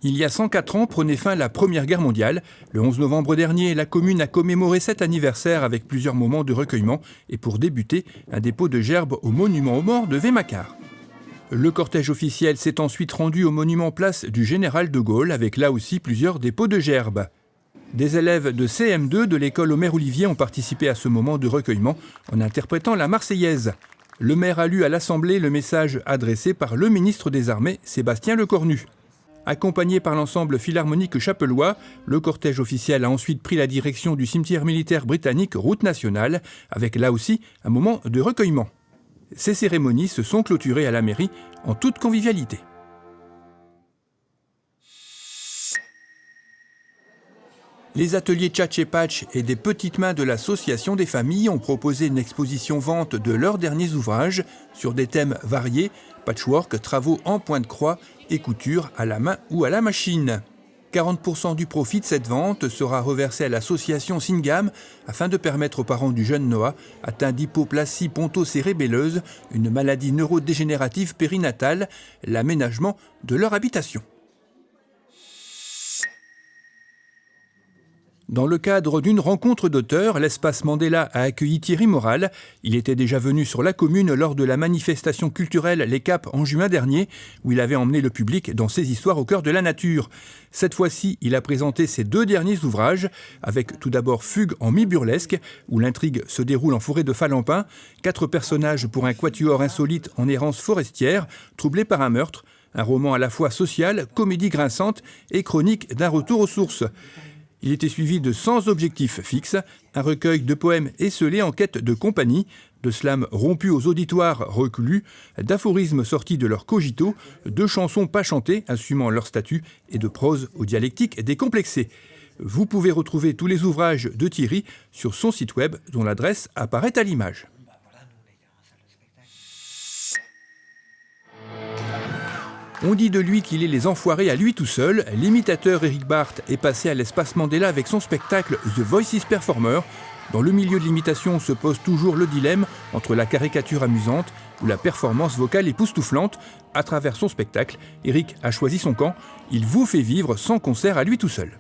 Il y a 104 ans prenait fin la Première Guerre mondiale. Le 11 novembre dernier, la commune a commémoré cet anniversaire avec plusieurs moments de recueillement et pour débuter, un dépôt de gerbes au monument aux morts de Vémacar. Le cortège officiel s'est ensuite rendu au monument place du Général de Gaulle avec là aussi plusieurs dépôts de gerbes. Des élèves de CM2 de l'école Omer-Olivier ont participé à ce moment de recueillement en interprétant la Marseillaise. Le maire a lu à l'Assemblée le message adressé par le ministre des Armées, Sébastien Lecornu. Accompagné par l'ensemble philharmonique chapellois, le cortège officiel a ensuite pris la direction du cimetière militaire britannique Route nationale, avec là aussi un moment de recueillement. Ces cérémonies se sont clôturées à la mairie en toute convivialité. Les ateliers Tchatch et Patch et des petites mains de l'association des familles ont proposé une exposition vente de leurs derniers ouvrages sur des thèmes variés, patchwork, travaux en point de croix et couture à la main ou à la machine. 40% du profit de cette vente sera reversé à l'association Singam afin de permettre aux parents du jeune Noah atteint d'hypoplasie pontocérébelleuse, une maladie neurodégénérative périnatale, l'aménagement de leur habitation. Dans le cadre d'une rencontre d'auteurs, l'espace Mandela a accueilli Thierry Moral. Il était déjà venu sur la commune lors de la manifestation culturelle Les Caps en juin dernier, où il avait emmené le public dans ses histoires au cœur de la nature. Cette fois-ci, il a présenté ses deux derniers ouvrages, avec tout d'abord Fugue en mi-burlesque, où l'intrigue se déroule en forêt de Falampin, 4 personnages pour un quatuor insolite en errance forestière, troublé par un meurtre, un roman à la fois social, comédie grinçante et chronique d'un retour aux sources. Il était suivi de 100 objectifs fixes, un recueil de poèmes esselés en quête de compagnie, de slams rompus aux auditoires reculus, d'aphorismes sortis de leur cogito, de chansons pas chantées assumant leur statut et de prose aux dialectiques décomplexées. Vous pouvez retrouver tous les ouvrages de Thierry sur son site web dont l'adresse apparaît à l'image. On dit de lui qu'il est les enfoirés à lui tout seul. L'imitateur Eric Barth est passé à l'espace Mandela avec son spectacle The Voices Performer. Dans le milieu de l'imitation se pose toujours le dilemme entre la caricature amusante ou la performance vocale époustouflante. À travers son spectacle, Eric a choisi son camp. Il vous fait vivre son concert à lui tout seul.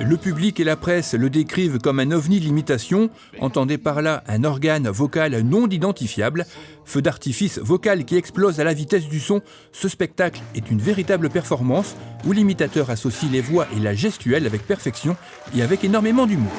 Le public et la presse le décrivent comme un ovni de l'imitation, entendez par là un organe vocal non identifiable. Feu d'artifice vocal qui explose à la vitesse du son, ce spectacle est une véritable performance où l'imitateur associe les voix et la gestuelle avec perfection et avec énormément d'humour.